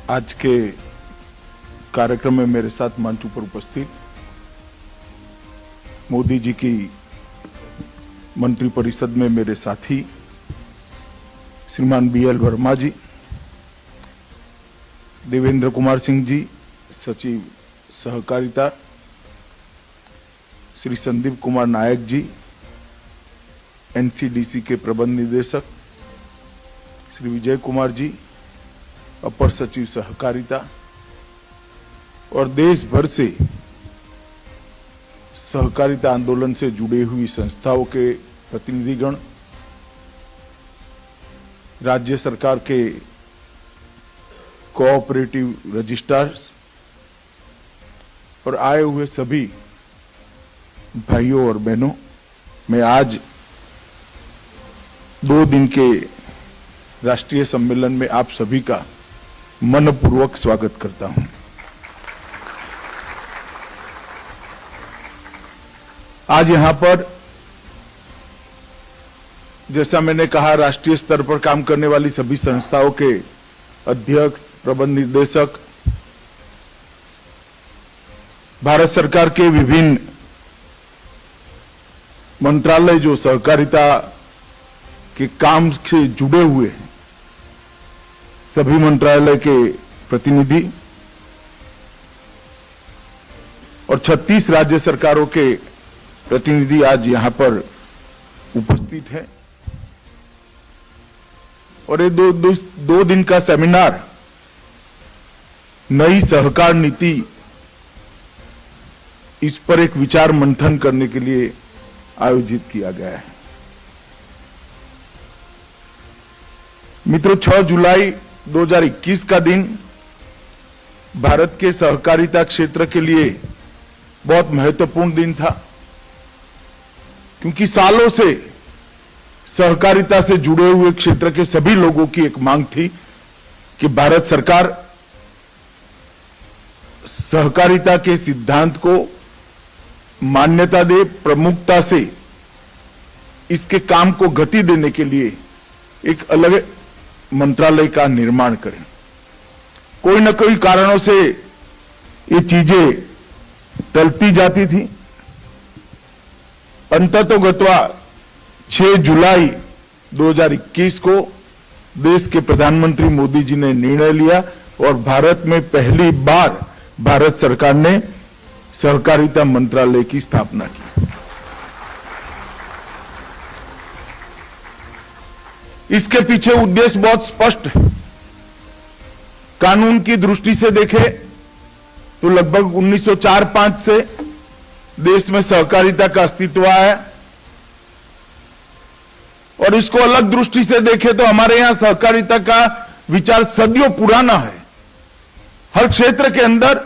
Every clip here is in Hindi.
आज के कार्यक्रम में मेरे साथ मंच पर उपस्थित मोदी जी की मंत्रिपरिषद में मेरे साथी श्रीमान BL वर्मा जी, देवेंद्र कुमार सिंह जी सचिव सहकारिता, श्री संदीप कुमार नायक जी NCDC के प्रबंध निदेशक, श्री विजय कुमार जी अपर सचिव सहकारिता और देश भर से सहकारिता आंदोलन से जुड़े हुई संस्थाओं के प्रतिनिधिगण, राज्य सरकार के कोऑपरेटिव रजिस्ट्रार्स और आए हुए सभी भाइयों और बहनों, मैं आज 2 दिन के राष्ट्रीय सम्मेलन में आप सभी का मनपूर्वक स्वागत करता हूं। आज यहां पर जैसा मैंने कहा, राष्ट्रीय स्तर पर काम करने वाली सभी संस्थाओं के अध्यक्ष, प्रबंध निदेशक, भारत सरकार के विभिन्न मंत्रालय जो सहकारिता के काम से जुड़े हुए हैं, सभी मंत्रालय के प्रतिनिधि और 36 राज्य सरकारों के प्रतिनिधि आज यहां पर उपस्थित हैं और ये दो दिन का सेमिनार नई सहकार नीति, इस पर एक विचार मंथन करने के लिए आयोजित किया गया है। मित्रों, 6 जुलाई 2021 का दिन भारत के सहकारिता क्षेत्र के लिए बहुत महत्वपूर्ण दिन था, क्योंकि सालों से सहकारिता से जुड़े हुए क्षेत्र के सभी लोगों की एक मांग थी कि भारत सरकार सहकारिता के सिद्धांत को मान्यता दे, प्रमुखता से इसके काम को गति देने के लिए एक अलग मंत्रालय का निर्माण करें। कोई न कोई कारणों से ये चीजें टलती जाती थी। अंततोगत्वा 6 जुलाई 2021 को देश के प्रधानमंत्री मोदी जी ने निर्णय लिया और भारत में पहली बार भारत सरकार ने सहकारिता मंत्रालय की स्थापना की। इसके पीछे उद्देश्य बहुत स्पष्ट है। कानून की दृष्टि से देखें तो लगभग 1904-5 से देश में सहकारिता का अस्तित्व है और इसको अलग दृष्टि से देखें तो हमारे यहां सहकारिता का विचार सदियों पुराना है। हर क्षेत्र के अंदर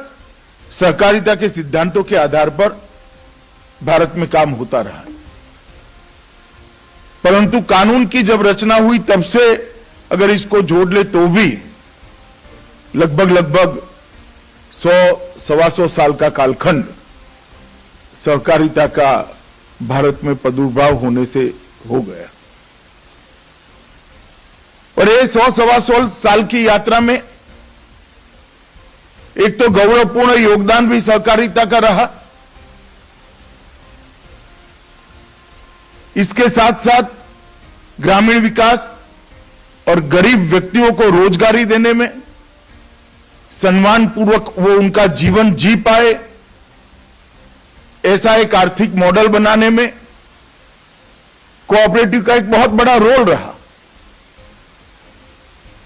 सहकारिता के सिद्धांतों के आधार पर भारत में काम होता रहा, परंतु कानून की जब रचना हुई तब से अगर इसको जोड़ ले तो भी लगभग 100-125 साल का कालखंड सहकारिता का भारत में प्रादुर्भाव होने से हो गया। और ये 100-125 साल की यात्रा में एक तो गौरवपूर्ण योगदान भी सहकारिता का रहा, इसके साथ साथ ग्रामीण विकास और गरीब व्यक्तियों को रोजगारी देने में, सम्मानपूर्वक वो उनका जीवन जी पाए, ऐसा एक आर्थिक मॉडल बनाने में कोऑपरेटिव का एक बहुत बड़ा रोल रहा।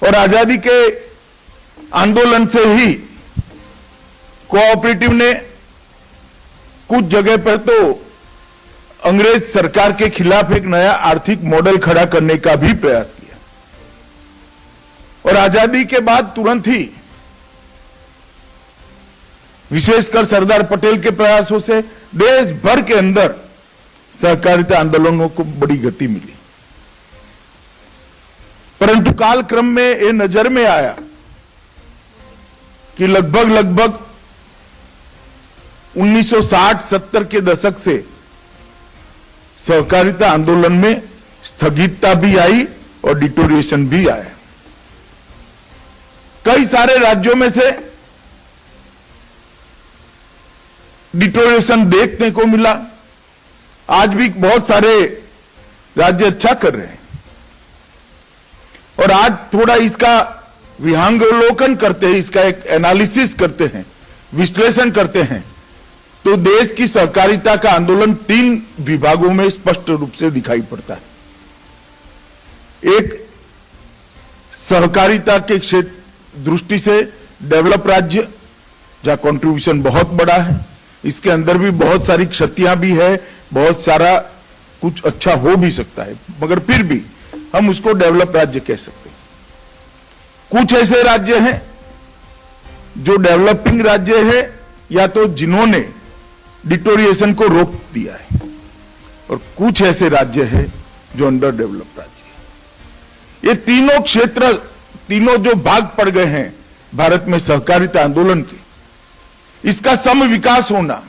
और आजादी के आंदोलन से ही कोऑपरेटिव ने कुछ जगह पर तो अंग्रेज सरकार के खिलाफ एक नया आर्थिक मॉडल खड़ा करने का भी प्रयास किया। और आजादी के बाद तुरंत ही विशेषकर सरदार पटेल के प्रयासों से देश भर के अंदर सहकारिता आंदोलनों को बड़ी गति मिली। परंतु कालक्रम में ये नजर में आया कि लगभग 1960-70 के दशक से सहकारिता आंदोलन में स्थगितता भी आई और डिटोरिएशन भी आया। कई सारे राज्यों में से डिटोरेशन देखने को मिला। आज भी बहुत सारे राज्य अच्छा कर रहे हैं, और आज थोड़ा इसका विहंगावलोकन करते हैं, इसका एक एनालिसिस करते हैं, विश्लेषण करते हैं, तो देश की सहकारिता का आंदोलन 3 विभागों में स्पष्ट रूप से दिखाई पड़ता है। एक, सहकारिता के क्षेत्र दृष्टि से डेवलप राज्य, जहां कंट्रीब्यूशन बहुत बड़ा है, इसके अंदर भी बहुत सारी क्षतियां भी है, बहुत सारा कुछ अच्छा हो भी सकता है, मगर फिर भी हम उसको डेवलप राज्य कह सकते हैं। कुछ ऐसे राज्य हैं जो डेवलपिंग राज्य है, या तो जिन्होंने डिटोरिएशन को रोक दिया है, और कुछ ऐसे राज्य हैं जो अंडर डेवलप राज्य है। ये तीनों क्षेत्र, तीनों जो भाग पड़ गए हैं भारत में सहकारिता आंदोलन के, इसका सम विकास होना,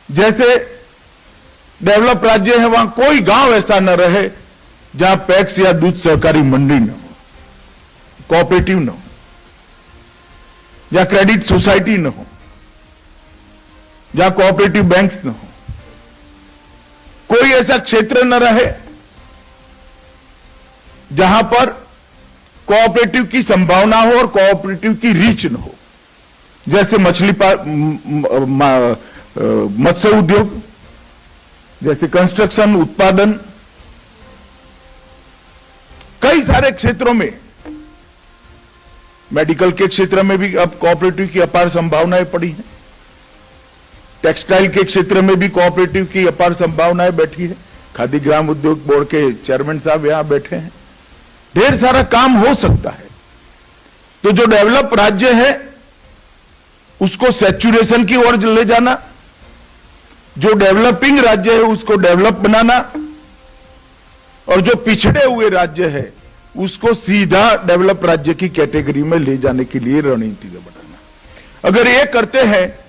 जैसे डेवलप राज्य है वहां कोई गांव ऐसा न रहे जहां पैक्स या दूध सहकारी मंडी न हो, कोऑपरेटिव न हो, या क्रेडिट सोसाइटी न हो, जहां कोऑपरेटिव बैंक्स न हो, कोई ऐसा क्षेत्र न रहे जहां पर कोऑपरेटिव की संभावना हो और कोऑपरेटिव की रीच न हो, जैसे मत्स्य उद्योग, जैसे कंस्ट्रक्शन, उत्पादन, कई सारे क्षेत्रों में, मेडिकल के क्षेत्र में भी अब कोऑपरेटिव की अपार संभावनाएं पड़ी हैं, टेक्सटाइल के क्षेत्र में भी कोऑपरेटिव की अपार संभावनाएं बैठी है। खादी ग्राम उद्योग बोर्ड के चेयरमैन साहब यहां बैठे हैं, ढेर सारा काम हो सकता है। तो जो डेवलप राज्य है उसको सैचुरेशन की ओर ले जाना, जो डेवलपिंग राज्य है उसको डेवलप बनाना, और जो पिछड़े हुए राज्य है उसको सीधा डेवलप राज्य की कैटेगरी में ले जाने के लिए रणनीति बनाना। अगर ये करते हैं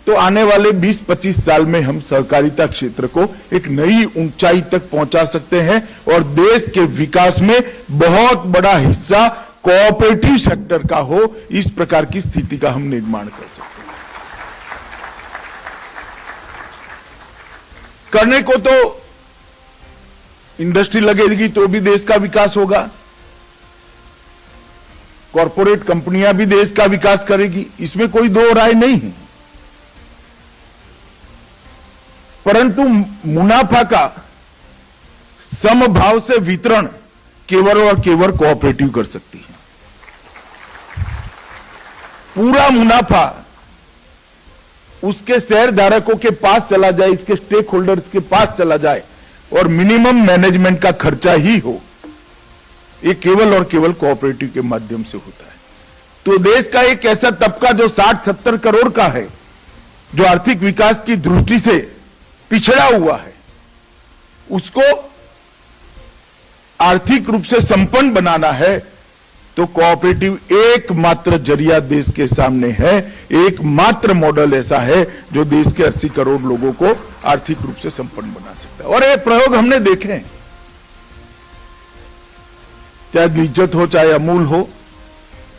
तो आने वाले 20-25 साल में हम सहकारिता क्षेत्र को एक नई ऊंचाई तक पहुंचा सकते हैं, और देश के विकास में बहुत बड़ा हिस्सा कोऑपरेटिव सेक्टर का हो, इस प्रकार की स्थिति का हम निर्माण कर सकते हैं। करने को तो इंडस्ट्री लगेगी तो भी देश का विकास होगा, कॉरपोरेट कंपनियां भी देश का विकास करेगी, इसमें कोई दो राय नहीं है। परंतु मुनाफा का समभाव से वितरण केवल और केवल कोऑपरेटिव कर सकती है। पूरा मुनाफा उसके शेयरधारकों के पास चला जाए, इसके स्टेक होल्डर्स के पास चला जाए, और मिनिमम मैनेजमेंट का खर्चा ही हो, ये केवल और केवल कोऑपरेटिव के माध्यम से होता है। तो देश का एक ऐसा तबका जो 60-70 करोड़ का है, जो आर्थिक विकास की दृष्टि से पिछड़ा हुआ है, उसको आर्थिक रूप से संपन्न बनाना है, तो कोऑपरेटिव एकमात्र जरिया देश के सामने है, एकमात्र मॉडल ऐसा है जो देश के 80 करोड़ लोगों को आर्थिक रूप से संपन्न बना सकता है। और ये प्रयोग हमने देखे हैं, चाहे लिज्जत हो, चाहे अमूल हो,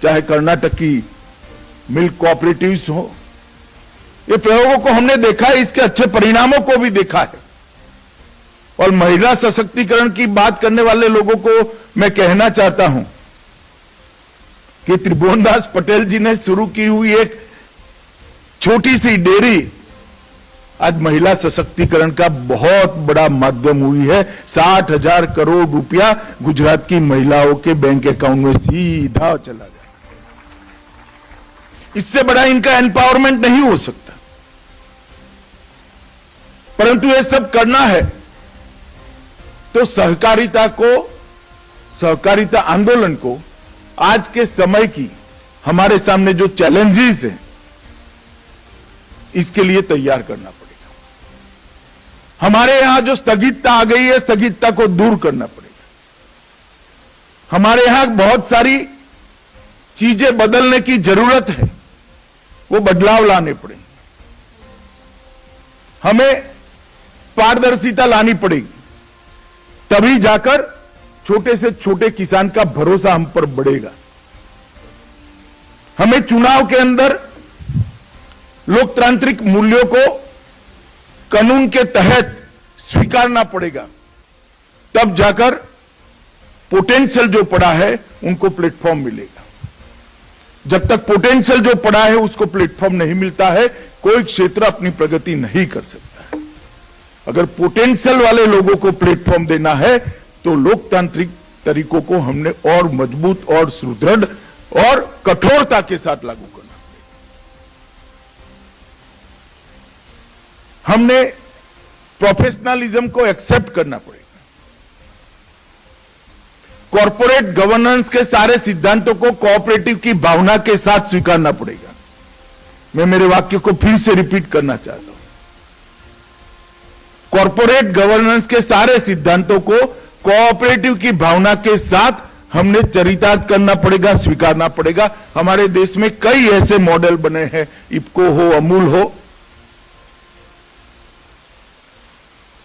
चाहे कर्नाटक की मिल्क कोऑपरेटिव्स हो, ये प्रयोगों को हमने देखा है, इसके अच्छे परिणामों को भी देखा है। और महिला सशक्तिकरण की बात करने वाले लोगों को मैं कहना चाहता हूं कि त्रिभुवनदास पटेल जी ने शुरू की हुई एक छोटी सी डेयरी आज महिला सशक्तिकरण का बहुत बड़ा माध्यम हुई है। 60,000 करोड़ रुपया गुजरात की महिलाओं के बैंक अकाउंट में सीधा चला गया। इससे बड़ा इनका एम्पावरमेंट नहीं हो सकता। परंतु ये सब करना है तो सहकारिता आंदोलन को आज के समय की हमारे सामने जो चैलेंजेस हैं, इसके लिए तैयार करना पड़ेगा। हमारे यहां जो स्थगितता आ गई है, स्थगितता को दूर करना पड़ेगा। हमारे यहां बहुत सारी चीजें बदलने की जरूरत है, वो बदलाव लाने पड़ेंगे। हमें पारदर्शिता लानी पड़ेगी, तभी जाकर छोटे से छोटे किसान का भरोसा हम पर बढ़ेगा। हमें चुनाव के अंदर लोकतांत्रिक मूल्यों को कानून के तहत स्वीकारना पड़ेगा, तब जाकर पोटेंशियल जो पड़ा है उनको प्लेटफॉर्म मिलेगा। जब तक पोटेंशियल जो पड़ा है उसको प्लेटफॉर्म नहीं मिलता है, कोई क्षेत्र अपनी प्रगति नहीं कर सकता है। अगर पोटेंशियल वाले लोगों को प्लेटफॉर्म देना है तो लोकतांत्रिक तरीकों को हमने और मजबूत और सुदृढ़ और कठोरता के साथ लागू करना पड़ेगा। हमने प्रोफेशनलिज्म को एक्सेप्ट करना पड़ेगा। कॉर्पोरेट गवर्नेंस के सारे सिद्धांतों को कोऑपरेटिव की भावना के साथ स्वीकारना पड़ेगा। मैं मेरे वाक्य को फिर से रिपीट करना चाहता हूं। कॉर्पोरेट गवर्नेंस के सारे सिद्धांतों को कोऑपरेटिव की भावना के साथ हमने चरितार्थ करना पड़ेगा, स्वीकारना पड़ेगा। हमारे देश में कई ऐसे मॉडल बने हैं, इफ्को हो, अमूल हो,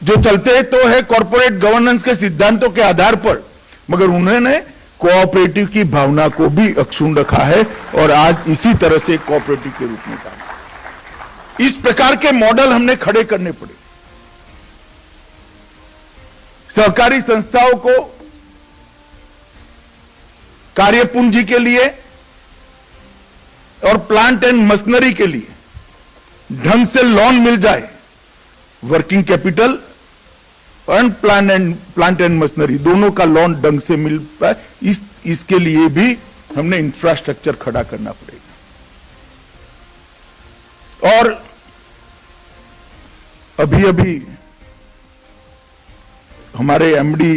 जो चलते तो है कॉर्पोरेट गवर्नेंस के सिद्धांतों के आधार पर, मगर उन्होंने कोऑपरेटिव की भावना को भी अक्षुण्ण रखा है और आज इसी तरह से कोऑपरेटिव के रूप में काम। इस प्रकार के मॉडल हमने खड़े करने पड़े। सहकारी संस्थाओं को कार्यपूंजी के लिए और प्लांट एंड मशीनरी के लिए ढंग से लोन मिल जाए, वर्किंग कैपिटल और प्लांट एंड मशीनरी दोनों का लोन ढंग से मिल पाए, इसके लिए भी हमने इंफ्रास्ट्रक्चर खड़ा करना पड़ेगा। और अभी हमारे एमडी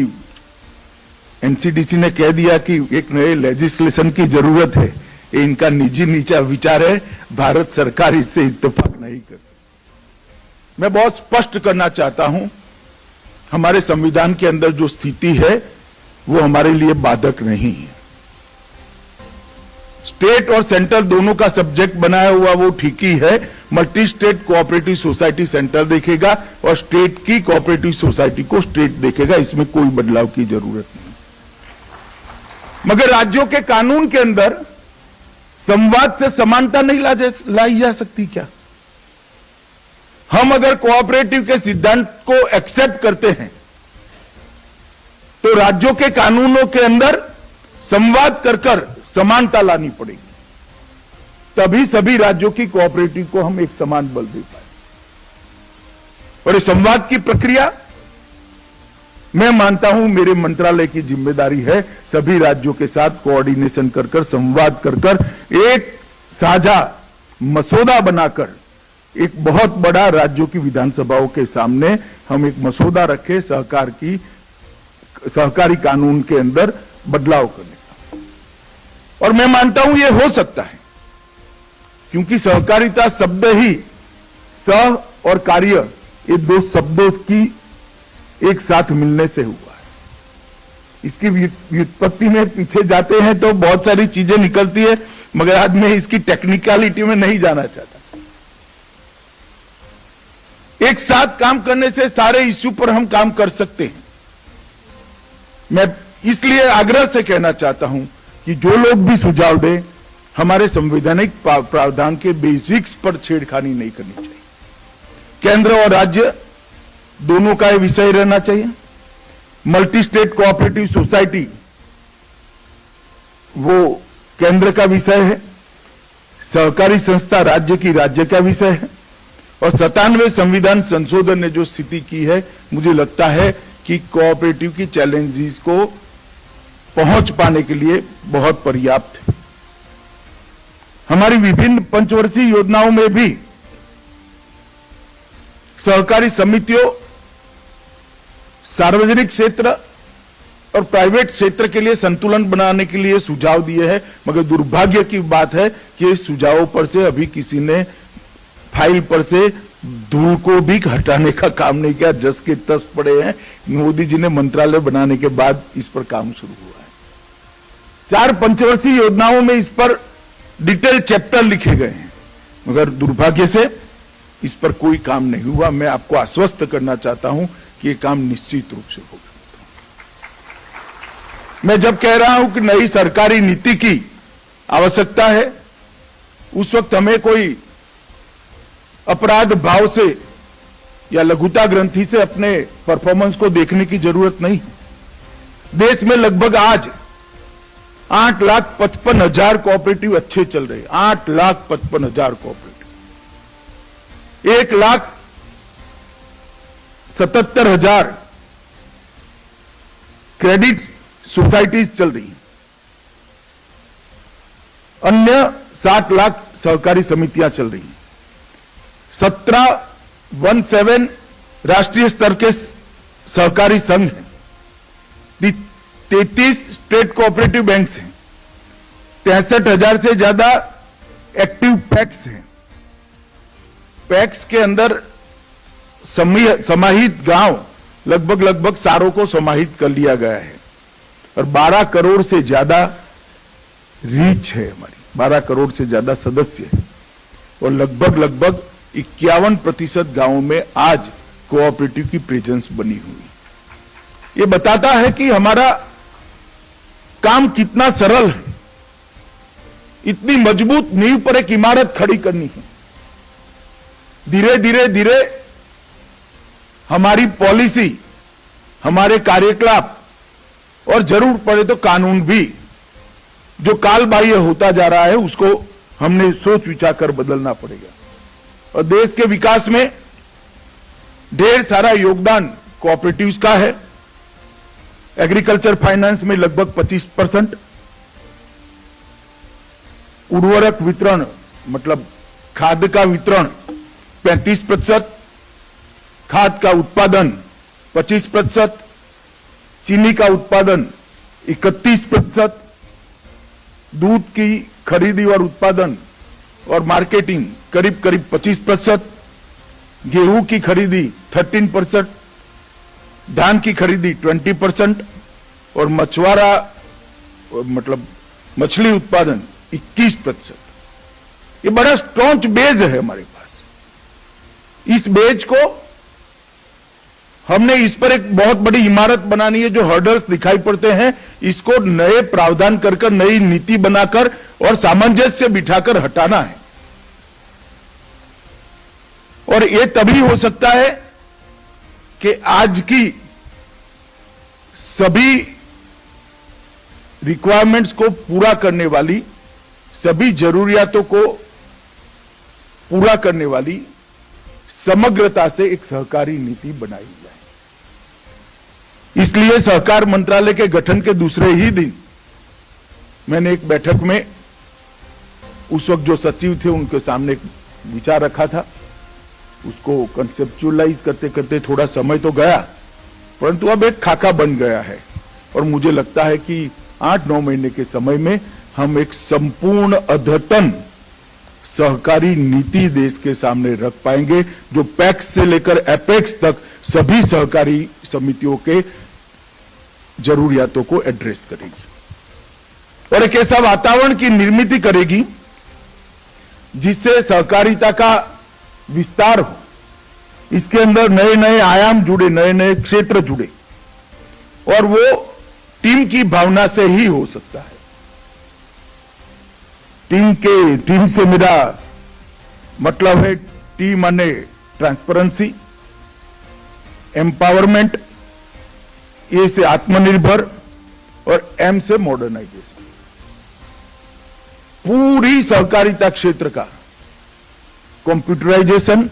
एनसीडीसी ने कह दिया कि एक नए लेजिस्लेशन की जरूरत है। ये इनका निजी नीचा विचार है, भारत सरकार इससे इत्तेफाक नहीं करती। मैं बहुत स्पष्ट करना चाहता हूं, हमारे संविधान के अंदर जो स्थिति है वो हमारे लिए बाधक नहीं है। स्टेट और सेंट्रल दोनों का सब्जेक्ट बनाया हुआ वो ठीक ही है। Multi state cooperative society centre देखेगा और स्टेट की कोऑपरेटिव सोसाइटी को स्टेट देखेगा, इसमें कोई बदलाव की जरूरत नहीं। मगर राज्यों के कानून के अंदर संवाद से समानता नहीं लाई जा सकती क्या? हम अगर कोऑपरेटिव के सिद्धांत को एक्सेप्ट करते हैं तो राज्यों के कानूनों के अंदर संवाद कर समानता लानी पड़ेगी, तभी सभी राज्यों की कोऑपरेटिव को हम एक समान बल दे पाए। और इस संवाद की प्रक्रिया मैं मानता हूं मेरे मंत्रालय की जिम्मेदारी है, सभी राज्यों के साथ कोऑर्डिनेशन कर संवाद कर एक साझा मसौदा बनाकर एक बहुत बड़ा राज्यों की विधानसभाओं के सामने हम एक मसौदा रखें सहकारी कानून के अंदर बदलाव करने का। और मैं मानता हूं यह हो सकता है, क्योंकि सहकारिता शब्द ही सह और कार्य, ये दो शब्दों की एक साथ मिलने से हुआ है। इसकी व्युत्पत्ति में पीछे जाते हैं तो बहुत सारी चीजें निकलती है, मगर आज मैं इसकी टेक्निकलिटी में नहीं जाना चाहता। एक साथ काम करने से सारे इश्यू पर हम काम कर सकते हैं। मैं इसलिए आग्रह से कहना चाहता हूं कि जो लोग भी सुझाव दें, हमारे संवैधानिक प्रावधान के बेसिक्स पर छेड़खानी नहीं करनी चाहिए। केंद्र और राज्य दोनों का यह विषय रहना चाहिए। मल्टी स्टेट कोऑपरेटिव सोसाइटी वो केंद्र का विषय है, सहकारी संस्था राज्य का विषय है। और 97वें संविधान संशोधन ने जो स्थिति की है, मुझे लगता है कि कोऑपरेटिव की चैलेंजेस को पहुंच पाने के लिए बहुत पर्याप्त है। हमारी विभिन्न पंचवर्षीय योजनाओं में भी सहकारी समितियों, सार्वजनिक क्षेत्र और प्राइवेट क्षेत्र के लिए संतुलन बनाने के लिए सुझाव दिए हैं, मगर दुर्भाग्य की बात है कि इस सुझावों पर से अभी किसी ने फाइल पर से धूल को भी हटाने का काम नहीं किया। जस के तस पड़े हैं। मोदी जी ने मंत्रालय बनाने के बाद इस पर काम शुरू हुआ है। 4 पंचवर्षीय योजनाओं में इस पर डिटेल चैप्टर लिखे गए हैं, मगर दुर्भाग्य से इस पर कोई काम नहीं हुआ। मैं आपको आश्वस्त करना चाहता हूं कि यह काम निश्चित रूप से होगा। मैं जब कह रहा हूं कि नई सरकारी नीति की आवश्यकता है, उस वक्त हमें कोई अपराध भाव से या लघुता ग्रंथि से अपने परफॉर्मेंस को देखने की जरूरत नहीं है। देश में लगभग आज 8,55,000 कोऑपरेटिव अच्छे चल रहे हैं। 8,55,000 कोऑपरेटिव, 1,77,000 क्रेडिट सोसाइटीज चल रही हैं। अन्य 60 लाख सहकारी समितियां चल रही हैं। 17 राष्ट्रीय स्तर के सहकारी संघ हैं। 33 स्टेट कोऑपरेटिव बैंक्स हैं। 63,000 से ज्यादा एक्टिव पैक्स हैं। पैक्स के अंदर समाहित गांव लगभग सारों को समाहित कर लिया गया है और 12 करोड़ से ज्यादा रीच है हमारी, 12 करोड़ से ज्यादा सदस्य है और लगभग 51% गांवों में आज कोऑपरेटिव की प्रेजेंस बनी हुई। ये बताता है कि हमारा काम कितना सरल है। इतनी मजबूत नींव पर एक इमारत खड़ी करनी है। धीरे हमारी पॉलिसी, हमारे कार्यकलाप और जरूर पड़े तो कानून भी जो कालबाह्य होता जा रहा है उसको हमने सोच विचार कर बदलना पड़ेगा। और देश के विकास में ढेर सारा योगदान कोऑपरेटिव्स का है। एग्रीकल्चर फाइनेंस में लगभग 25%, उर्वरक वितरण मतलब खाद का वितरण 35%, खाद का उत्पादन 25%, चीनी का उत्पादन 31%, दूध की खरीदी और उत्पादन और मार्केटिंग करीब 25%, गेहूं की खरीदी 13%, धान की खरीदी 20% और मछुआरा मतलब मछली उत्पादन 21%। ये बड़ा स्ट्रॉन्ग बेस है हमारे पास। इस बेस को हमने इस पर एक बहुत बड़ी इमारत बनानी है। जो हर्डल्स दिखाई पड़ते हैं इसको नए प्रावधान कर नई नीति बनाकर और सामंजस्य बिठाकर हटाना है। और ये तभी हो सकता है कि आज की सभी रिक्वायरमेंट्स को पूरा करने वाली, सभी जरूरियातों को पूरा करने वाली समग्रता से एक सहकारी नीति बनाई जाए। इसलिए सहकार मंत्रालय के गठन के दूसरे ही दिन मैंने एक बैठक में उस वक्त जो सचिव थे उनके सामने एक विचार रखा था। उसको कंसेप्चुअलाइज करते करते थोड़ा समय तो गया, परंतु अब एक खाका बन गया है और मुझे लगता है कि 8-9 महीने के समय में हम एक संपूर्ण अद्यतन सहकारी नीति देश के सामने रख पाएंगे, जो पैक्स से लेकर एपेक्स तक सभी सहकारी समितियों के जरूरियातों को एड्रेस करेगी और एक ऐसा वातावरण की निर्मित करेगी जिससे सहकारिता का विस्तार हो, इसके अंदर नए नए आयाम जुड़े, नए नए क्षेत्र जुड़े और वो टीम की भावना से ही हो सकता है। टीम से मेरा मतलब है टी माने ट्रांसपेरेंसी, एम्पावरमेंट, ए से आत्मनिर्भर और एम से मॉडर्नाइजेशन। पूरी सहकारिता क्षेत्र का कंप्यूटराइजेशन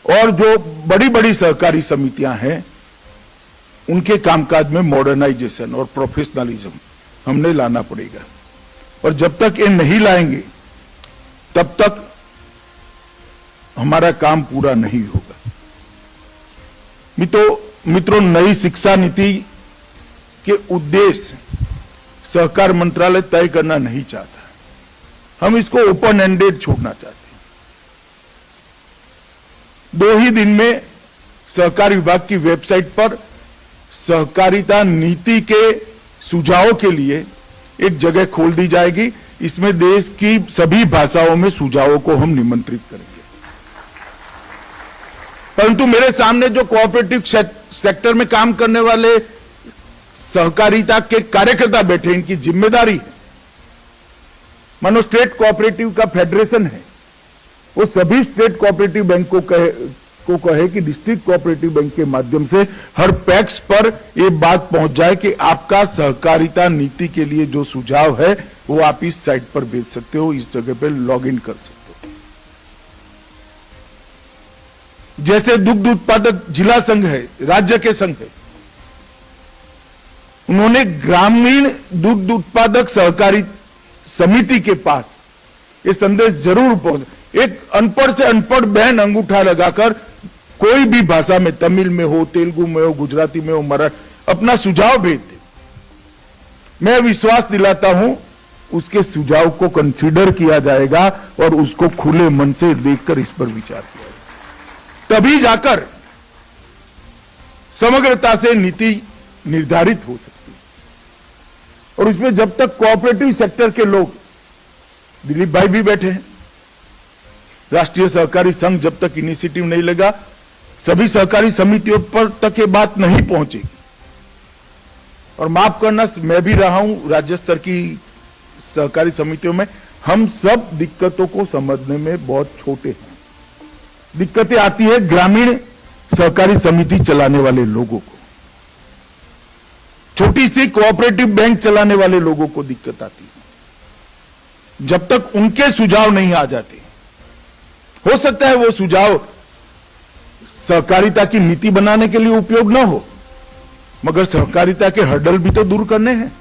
और जो बड़ी बड़ी सहकारी समितियां हैं उनके कामकाज में मॉडर्नाइजेशन और प्रोफेशनलिज्म हमने लाना पड़ेगा। और जब तक ये नहीं लाएंगे तब तक हमारा काम पूरा नहीं होगा। मित्रों, नई शिक्षा नीति के उद्देश्य सहकार मंत्रालय तय करना नहीं चाहता। हम इसको ओपन एंडेड छोड़ना चाहते हैं। 2 ही दिन में सहकार विभाग की वेबसाइट पर सहकारिता नीति के सुझावों के लिए एक जगह खोल दी जाएगी। इसमें देश की सभी भाषाओं में सुझावों को हम निमंत्रित करेंगे। परंतु मेरे सामने जो कोऑपरेटिव सेक्टर में काम करने वाले सहकारिता के कार्यकर्ता बैठे, इनकी जिम्मेदारी है। मानो स्टेट कोऑपरेटिव का फेडरेशन है, वो सभी स्टेट कोऑपरेटिव बैंक को कहे कि डिस्ट्रिक्ट कोऑपरेटिव बैंक के माध्यम से हर पैक्स पर ये बात पहुंच जाए कि आपका सहकारिता नीति के लिए जो सुझाव है वो आप इस साइट पर भेज सकते हो, इस जगह पर लॉग इन कर सकते हो। जैसे दुग्ध उत्पादक जिला संघ है, राज्य के संघ है, उन्होंने ग्रामीण दुग्ध उत्पादक सहकारी समिति के पास ये संदेश जरूर पहुंच, एक अनपढ़ से अनपढ़ बहन अंगूठा लगाकर कोई भी भाषा में, तमिल में हो, तेलुगु में हो, गुजराती में हो, मराठी, अपना सुझाव भेज दे। मैं विश्वास दिलाता हूं उसके सुझाव को कंसीडर किया जाएगा और उसको खुले मन से देखकर इस पर विचार किया जाएगा, तभी जाकर समग्रता से नीति निर्धारित हो सकती है। और इसमें जब तक कोऑपरेटिव सेक्टर के लोग, दिलीप भाई भी बैठे हैं, राष्ट्रीय सहकारी संघ जब तक इनिशिएटिव नहीं लेगा, सभी सहकारी समितियों पर तक ये बात नहीं पहुंचेगी। और माफ करना, मैं भी रहा हूं राज्य स्तर की सहकारी समितियों में, हम सब दिक्कतों को समझने में बहुत छोटे हैं। दिक्कतें आती है ग्रामीण सहकारी समिति चलाने वाले लोगों को, छोटी सी कोऑपरेटिव बैंक चलाने वाले लोगों को दिक्कत आती है। जब तक उनके सुझाव नहीं आ जाते, हो सकता है वो सुझाव सहकारिता की नीति बनाने के लिए उपयोग न हो, मगर सहकारिता के हर्डल भी तो दूर करने हैं।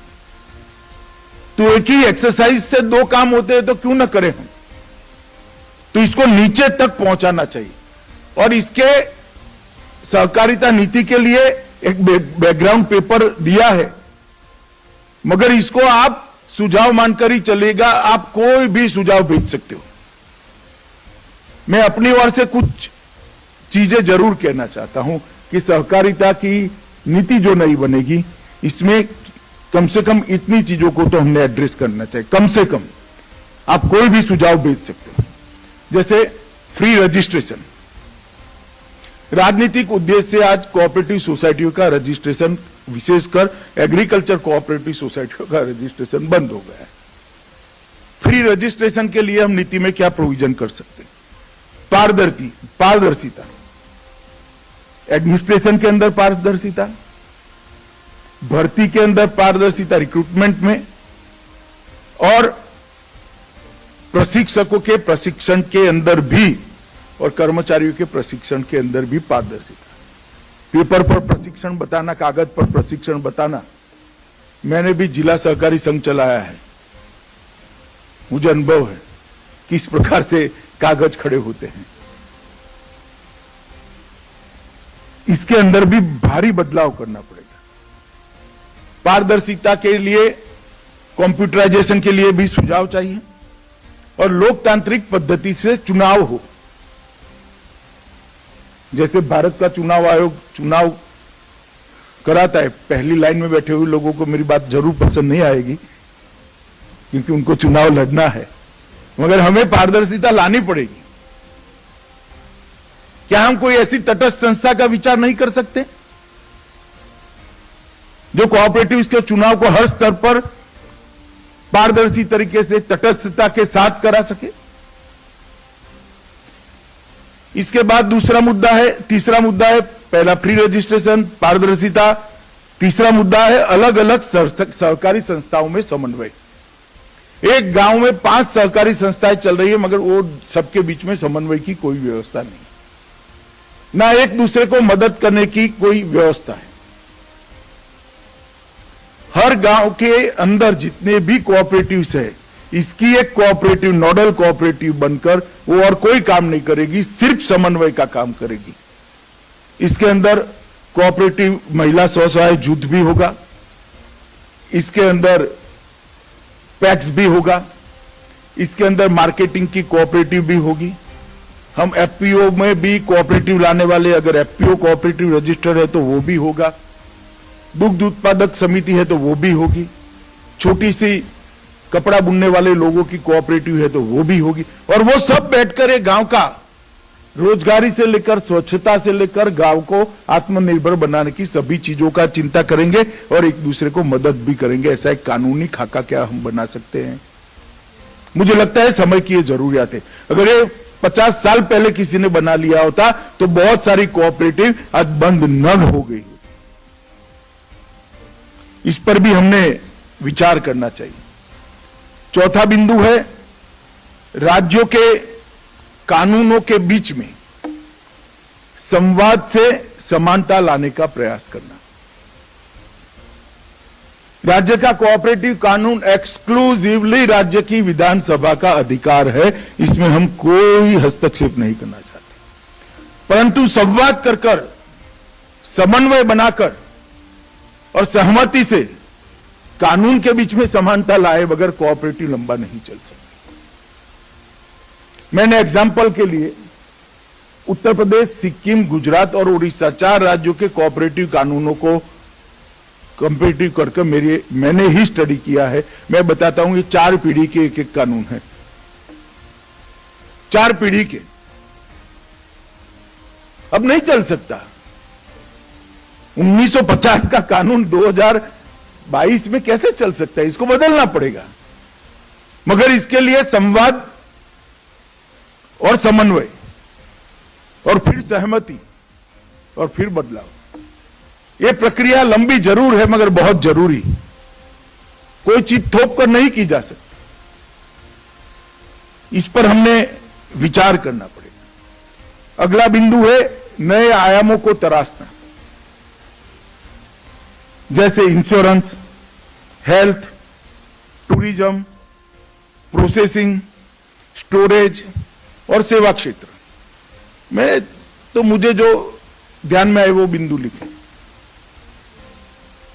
तो एक ही एक्सरसाइज से दो काम होते हैं, तो क्यों न करें हम? तो इसको नीचे तक पहुंचाना चाहिए। और इसके सहकारिता नीति के लिए एक बैकग्राउंड पेपर दिया है, मगर इसको आप सुझाव मानकर ही चलेगा, आप कोई भी सुझाव भेज सकते हो। मैं अपनी ओर से कुछ चीजें जरूर कहना चाहता हूं कि सहकारिता की नीति जो नई बनेगी, इसमें कम से कम इतनी चीजों को तो हमने एड्रेस करना चाहिए। कम से कम आप कोई भी सुझाव भेज सकते हो, जैसे फ्री रजिस्ट्रेशन। राजनीतिक उद्देश्य से आज कोऑपरेटिव सोसाइटियों का रजिस्ट्रेशन, विशेषकर एग्रीकल्चर कोऑपरेटिव सोसाइटियों का रजिस्ट्रेशन बंद हो गया है। फ्री रजिस्ट्रेशन के लिए हम नीति में क्या प्रोविजन कर सकते हैं? पारदर्शिता, एडमिनिस्ट्रेशन के अंदर पारदर्शिता, भर्ती के अंदर पारदर्शिता रिक्रूटमेंट में, और प्रशिक्षकों के प्रशिक्षण के अंदर भी और कर्मचारियों के प्रशिक्षण के अंदर भी पारदर्शिता। पेपर पर प्रशिक्षण बताना, कागज पर प्रशिक्षण बताना, मैंने भी जिला सहकारी संघ चलाया है, मुझे अनुभव है किस प्रकार से कागज खड़े होते हैं। इसके अंदर भी भारी बदलाव करना पड़ेगा। पारदर्शिता के लिए, कंप्यूटराइजेशन के लिए भी सुझाव चाहिए, और लोकतांत्रिक पद्धति से चुनाव हो। जैसे भारत का चुनाव आयोग चुनाव कराता है, पहली लाइन में बैठे हुए लोगों को मेरी बात जरूर पसंद नहीं आएगी, क्योंकि उनको चुनाव लड़ना है, मगर हमें पारदर्शिता लानी पड़ेगी। क्या हम कोई ऐसी तटस्थ संस्था का विचार नहीं कर सकते जो कोऑपरेटिव के चुनाव को हर स्तर पर पारदर्शी तरीके से, तटस्थता के साथ करा सके? इसके बाद दूसरा मुद्दा है, तीसरा मुद्दा है, पहला फ्री रजिस्ट्रेशन, पारदर्शिता, तीसरा मुद्दा है अलग अलग सहकारी संस्थाओं में समन्वय। एक गांव में 5 सहकारी संस्थाएं चल रही है, मगर वो सबके बीच में समन्वय की कोई व्यवस्था नहीं, ना एक दूसरे को मदद करने की कोई व्यवस्था है। हर गांव के अंदर जितने भी कोऑपरेटिव्स है, इसकी एक कोऑपरेटिव, नोडल कोऑपरेटिव बनकर वो और कोई काम नहीं करेगी, सिर्फ समन्वय का काम करेगी। इसके अंदर कोऑपरेटिव महिला स्व-सहायता जुट भी होगा, इसके अंदर पैक्स भी होगा, इसके अंदर मार्केटिंग की कोऑपरेटिव भी होगी। हम एफपीओ में भी कोऑपरेटिव लाने वाले, अगर एफपीओ कोऑपरेटिव रजिस्टर है तो वो भी होगा, दुग्ध उत्पादक समिति है तो वो भी होगी, छोटी सी कपड़ा बुनने वाले लोगों की कोऑपरेटिव है तो वो भी होगी, और वो सब बैठकर एक गांव का रोजगारी से लेकर स्वच्छता से लेकर गांव को आत्मनिर्भर बनाने की सभी चीजों का चिंता करेंगे और एक दूसरे को मदद भी करेंगे। ऐसा एक कानूनी खाका क्या हम बना सकते हैं? मुझे लगता है समय की ये जरूरियात है। अगर ये 50 साल पहले किसी ने बना लिया होता तो बहुत सारी कोऑपरेटिव आज बंद न हो गई। इस पर भी हमने विचार करना चाहिए। चौथा बिंदु है राज्यों के कानूनों के बीच में संवाद से समानता लाने का प्रयास करना। राज्य का कोऑपरेटिव कानून एक्सक्लूसिवली राज्य की विधानसभा का अधिकार है, इसमें हम कोई हस्तक्षेप नहीं करना चाहते, परंतु संवाद कर समन्वय बनाकर और सहमति से कानून के बीच में समानता लाए बगैर कोऑपरेटिव लंबा नहीं चल सकता। मैंने एग्जाम्पल के लिए उत्तर प्रदेश, सिक्किम, गुजरात और उड़ीसा 4 राज्यों के कोऑपरेटिव कानूनों को कंपेरेटिव करके मैंने ही स्टडी किया है। मैं बताता हूं, ये 4 पीढ़ी के एक कानून है, 4 पीढ़ी के। अब नहीं चल सकता। 1950 का कानून 2022 में कैसे चल सकता है? इसको बदलना पड़ेगा, मगर इसके लिए संवाद और समन्वय और फिर सहमति और फिर बदलाव, यह प्रक्रिया लंबी जरूर है मगर बहुत जरूरी। कोई चीज थोप कर नहीं की जा सकती, इस पर हमने विचार करना पड़ेगा। अगला बिंदु है नए आयामों को तराशना, जैसे insurance, health, tourism, processing, storage और सेवा क्षेत्र। मुझे जो ध्यान में आए वो बिंदु लिखे,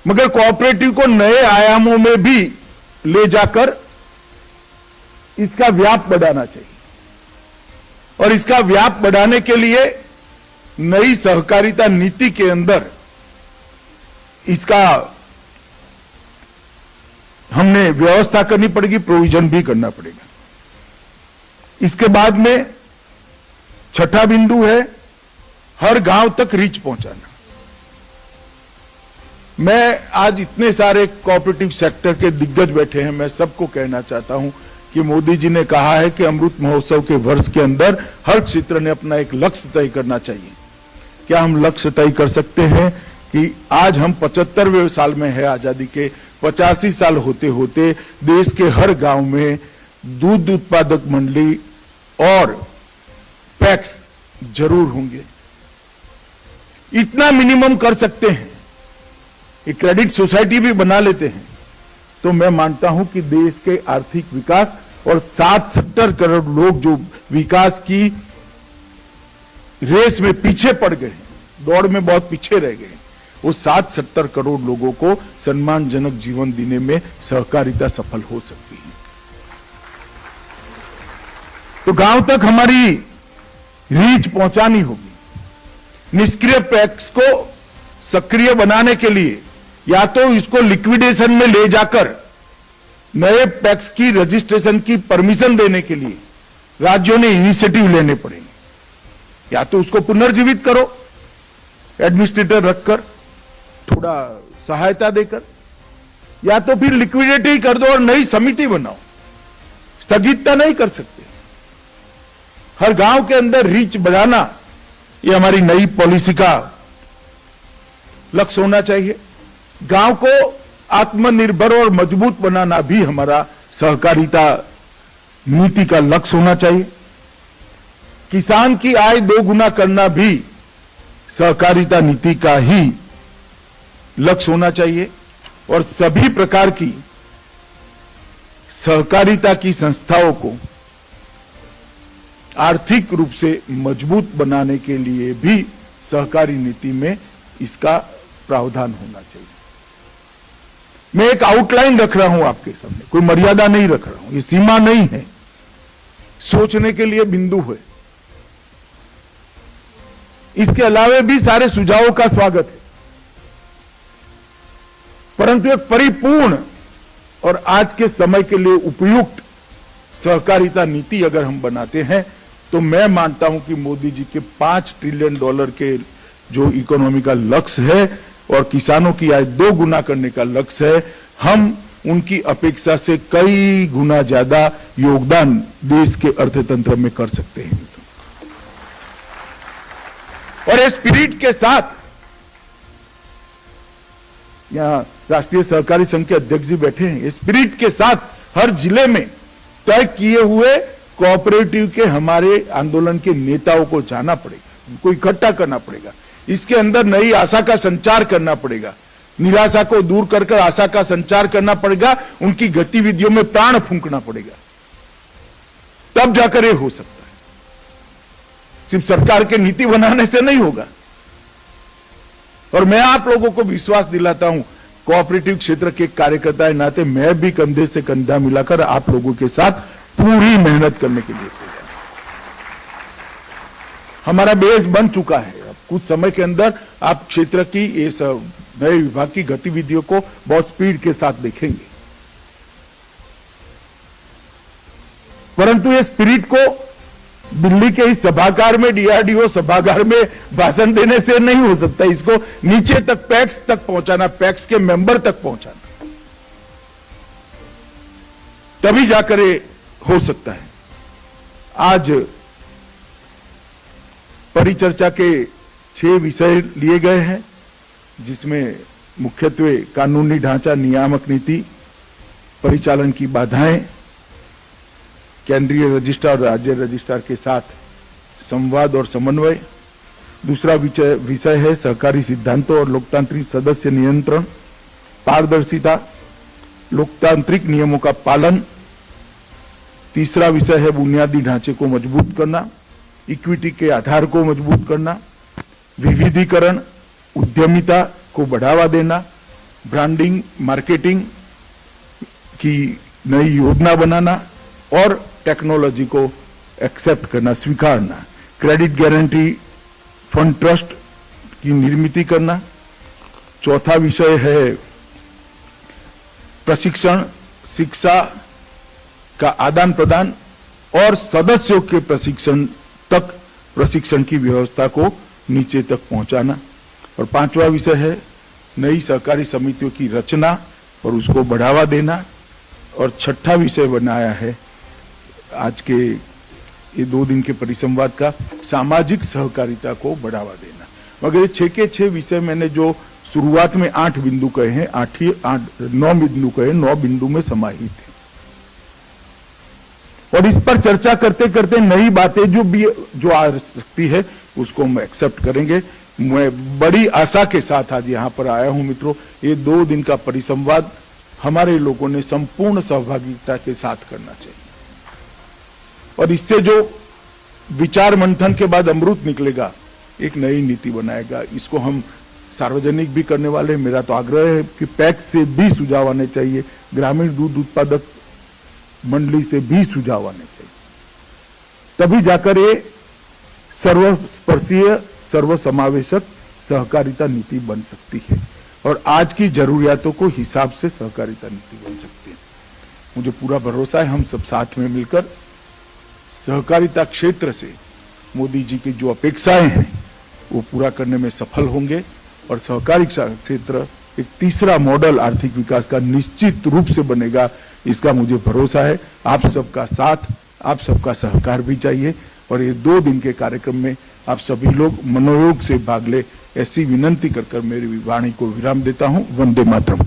मगर कोऑपरेटिव को नए आयामों में भी ले जाकर इसका व्याप बढ़ाना चाहिए और इसका व्याप बढ़ाने के लिए नई सहकारिता नीति के अंदर इसका हमने व्यवस्था करनी पड़ेगी, प्रोविजन भी करना पड़ेगा। इसके बाद में छठा बिंदु है हर गांव तक रीच पहुंचाना। मैं आज इतने सारे कोऑपरेटिव सेक्टर के दिग्गज बैठे हैं, मैं सबको कहना चाहता हूं कि मोदी जी ने कहा है कि अमृत महोत्सव के वर्ष के अंदर हर क्षेत्र ने अपना एक लक्ष्य तय करना चाहिए। क्या हम लक्ष्य तय कर सकते हैं कि आज हम 75वें साल में है आजादी के, 85 साल होते होते देश के हर गांव में दूध उत्पादक मंडली और पैक्स जरूर होंगे। इतना मिनिमम कर सकते हैं, एक क्रेडिट सोसाइटी भी बना लेते हैं, तो मैं मानता हूं कि देश के आर्थिक विकास और 70 करोड़ लोग जो विकास की रेस में पीछे पड़ गए, दौड़ में बहुत पीछे रह गए, वो 70 करोड़ लोगों को सम्मानजनक जीवन देने में सहकारिता सफल हो सकती है। तो गांव तक हमारी रीच पहुंचानी होगी। निष्क्रिय पैक्स को सक्रिय बनाने के लिए या तो इसको लिक्विडेशन में ले जाकर नए पैक्स की रजिस्ट्रेशन की परमिशन देने के लिए राज्यों ने इनिशिएटिव लेने पड़ेंगे, या तो उसको पुनर्जीवित करो एडमिनिस्ट्रेटर रखकर, थोड़ा सहायता देकर, या तो फिर लिक्विडेट ही कर दो और नई समिति बनाओ। स्थगितता नहीं कर सकते। हर गांव के अंदर रीच बढ़ाना ये हमारी नई पॉलिसी का लक्ष्य होना चाहिए। गांव को आत्मनिर्भर और मजबूत बनाना भी हमारा सहकारिता नीति का लक्ष्य होना चाहिए। किसान की आय 2 गुना करना भी सहकारिता नीति का ही लक्ष्य होना चाहिए और सभी प्रकार की सहकारिता की संस्थाओं को आर्थिक रूप से मजबूत बनाने के लिए भी सहकारी नीति में इसका प्रावधान होना चाहिए। मैं एक आउटलाइन रख रहा हूं आपके सामने, कोई मर्यादा नहीं रख रहा हूं, ये सीमा नहीं है, सोचने के लिए बिंदु है। इसके अलावे भी सारे सुझावों का स्वागत है, परंतु एक परिपूर्ण और आज के समय के लिए उपयुक्त सहकारिता नीति अगर हम बनाते हैं तो मैं मानता हूं कि मोदी जी के $5 ट्रिलियन के जो इकोनॉमी का लक्ष्य है और किसानों की आय 2 गुना करने का लक्ष्य है, हम उनकी अपेक्षा से कई गुना ज्यादा योगदान देश के अर्थतंत्र में कर सकते हैं। और इस स्पिरिट के साथ यहां राष्ट्रीय सहकारी संघ के अध्यक्ष जी बैठे हैं, इस स्पिरिट के साथ हर जिले में तय किए हुए कोऑपरेटिव के हमारे आंदोलन के नेताओं को जाना पड़ेगा, उनको इकट्ठा करना पड़ेगा, इसके अंदर नई आशा का संचार करना पड़ेगा, निराशा को दूर कर आशा का संचार करना पड़ेगा, उनकी गतिविधियों में प्राण फूंकना पड़ेगा, तब जाकर ये हो सकता है। सिर्फ सरकार के नीति बनाने से नहीं होगा। और मैं आप लोगों को विश्वास दिलाता हूं, कोऑपरेटिव क्षेत्र के कार्यकर्ता के नाते मैं भी कंधे से कंधा मिलाकर आप लोगों के साथ पूरी मेहनत करने के लिए तैयार। हमारा बेस बन चुका है, अब कुछ समय के अंदर आप क्षेत्र की इस नए विभाग की गतिविधियों को बहुत स्पीड के साथ देखेंगे। परंतु ये स्पिरिट को दिल्ली के इस सभागार में, डीआरडीओ सभागार में भाषण देने से नहीं हो सकता, इसको नीचे तक, पैक्स तक पहुंचाना, पैक्स के मेंबर तक पहुंचाना, तभी जाकर ये हो सकता है। आज परिचर्चा के 6 विषय लिए गए हैं, जिसमें मुख्यत्वे कानूनी ढांचा, नियामक नीति, परिचालन की बाधाएं, केंद्रीय रजिस्ट्रार और राज्य रजिस्ट्रार के साथ संवाद और समन्वय। दूसरा विषय है सहकारी सिद्धांतों और लोकतांत्रिक सदस्य नियंत्रण, पारदर्शिता, लोकतांत्रिक नियमों का पालन। तीसरा विषय है बुनियादी ढांचे को मजबूत करना, इक्विटी के आधार को मजबूत करना, विविधीकरण, उद्यमिता को बढ़ावा देना, ब्रांडिंग, मार्केटिंग की नई योजना बनाना और टेक्नोलॉजी को एक्सेप्ट करना, स्वीकारना, क्रेडिट गारंटी फंड ट्रस्ट की निर्मित करना। चौथा विषय है प्रशिक्षण, शिक्षा का आदान प्रदान और सदस्यों के प्रशिक्षण की व्यवस्था को नीचे तक पहुंचाना। और पांचवा विषय है नई सहकारी समितियों की रचना और उसको बढ़ावा देना। और छठा विषय बनाया है आज के ये 2 दिन के परिसंवाद का, सामाजिक सहकारिता को बढ़ावा देना। मगर ये 6 के 6 विषय मैंने जो शुरुआत में 8 बिंदु कहे हैं, 9 बिंदु कहे, 9 बिंदु में समाहित है। और इस पर चर्चा करते करते नई बातें जो आ सकती है उसको हम एक्सेप्ट करेंगे। मैं बड़ी आशा के साथ आज यहां पर आया हूं मित्रों। ये 2 दिन का परिसंवाद हमारे लोगों ने संपूर्ण सहभागिता के साथ करना चाहिए और इससे जो विचार मंथन के बाद अमृत निकलेगा, एक नई नीति बनाएगा। इसको हम सार्वजनिक भी करने वाले। मेरा तो आग्रह है कि पैक्स से भी सुझाव आने चाहिए, ग्रामीण दूध उत्पादक मंडली से भी सुझाव आने चाहिए, तभी जाकर ये सर्वस्पर्शीय, सर्वसमावेशक सहकारिता नीति बन सकती है और आज की जरूरियातों को हिसाब से सहकारिता नीति बन सकती है। मुझे पूरा भरोसा है हम सब साथ में मिलकर सहकारिता क्षेत्र से मोदी जी की जो अपेक्षाएं हैं वो पूरा करने में सफल होंगे और सहकारी क्षेत्र एक तीसरा मॉडल आर्थिक विकास का निश्चित रूप से बनेगा, इसका मुझे भरोसा है। आप सबका साथ, आप सबका सहकार भी चाहिए और ये 2 दिन के कार्यक्रम में आप सभी लोग मनोयोग से भाग ले, ऐसी विनंती कर मेरी वाणी को विराम देता हूं। वंदे मातरम।